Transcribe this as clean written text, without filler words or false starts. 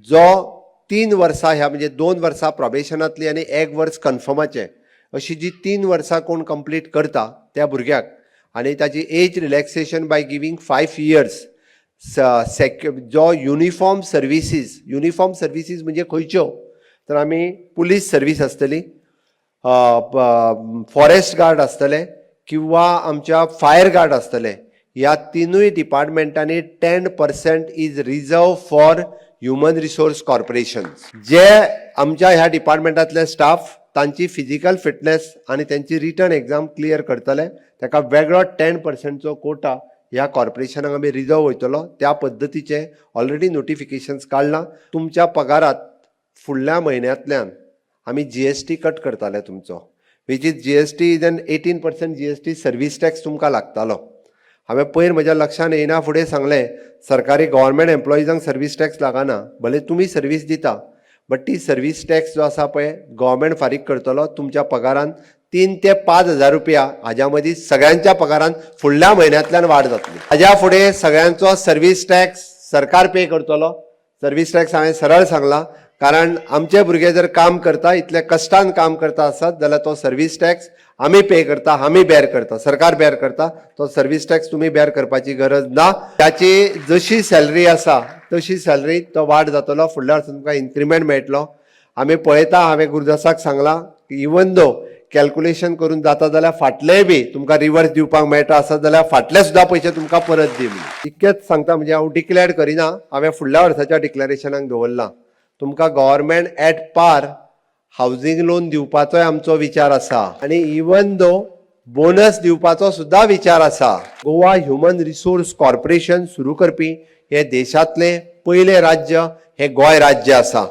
जो 3 वर्सां ह्या म्हणजे 2 वर्सां प्रोबेशनांतली आनी 1 वर्स कन्फर्माचे अशी जी 3 वर्सां कोण कंप्लीट करता त्या भुरग्याक आनी ताची age relaxation by giving 5 years जो युनिफॉर्म सर्विसीस म्हणजे खंयच्यो तर आमी पुलीस सर्वीस आसतली, फॉरेस्ट गार्ड आसतले किंवा आमच्या फायर गार्ड आसतले. ह्या तिनूय डिपार्टमेंटांनी 10% is reserve for human resource corporation. जे आमच्या ह्या डिपार्टमेंटांतले स्टाफ तांची फिजिकल फिटनेस आनी त्यांची रिटन एग्जाम क्लियर करतले ताका वेगळो 10%चो कोटा ह्या कॉर्पोरेशनाक आमी रिजर्व वयतलो. त्या पद्दतीचे ऑलरेडी नोटिफिकेशन्स काडला. तुमच्या पगारात फुडल्या म्हयन्यांतल्यान आमी GST कट करताले तुमचो, which is GST is an 18% GST service tax तुमकां लागतालो. हांवें पयर म्हज्या लक्षान येयना फुडें सांगलें सरकारी गव्हर्मेंट एम्प्लॉइजांक सर्वीस टॅक्स लागना, भले तुमी सर्वीस दिता बट ती सर्वीस टॅक्स जो आसा पळय गव्हर्मेंट फारीक करतलो तुमच्या पगारान 3 ते 5 हजार रुपया. हाज्या मदीं सगळ्यांच्या पगारान फुडल्या म्हयन्यांतल्यान वाड जातली. हाज्या फुडें सगळ्यांचो सर्वीस टॅक्स सरकार पे करतलो. सर्वीस टॅक्स हांवें सरळ सांगला कारण आमचे भुरगे जर काम करता इतले कश्टान काम करता आसत जाल्यार तो सर्वीस टॅक्स आमी पे करता, आमी बेर करता, सरकार बेर करता. तो सर्वीस टॅक्स तुमी बेर करपाची गरज ना. त्याची जशी सॅलरी आसा तशी सॅलरी तो वाड जातलो. फुडल्या वर्सा तुमकां इन्क्रिमेंट मेळटलो. आमी पळयता, हांवें गुरुदासाक सांगला इवन दो कॅल्क्युलेशन करून जाता जाल्यार फाटलेय बी तुमकां रिवर्स दिवपाक मेळटा आसत जाल्यार फाटले सुद्दां पयशे तुमकां परत दी. इतकेंच सांगता म्हणजे हांव डिक्लेअर करिना, हांवें फुडल्या वर्साच्या डिक्लेरेशनाक दवरला. तुमकां government at par housing loan दिवपाचोय आमचो विचार आसा आनी इवन दो बोनस दिवपाचो सुद्दां विचार आसा. गोवा ह्युमन रिसोर्स कॉर्पोरेशन सुरू करपी हे देशांतले पयले राज्य हे गोंय राज्य आसा.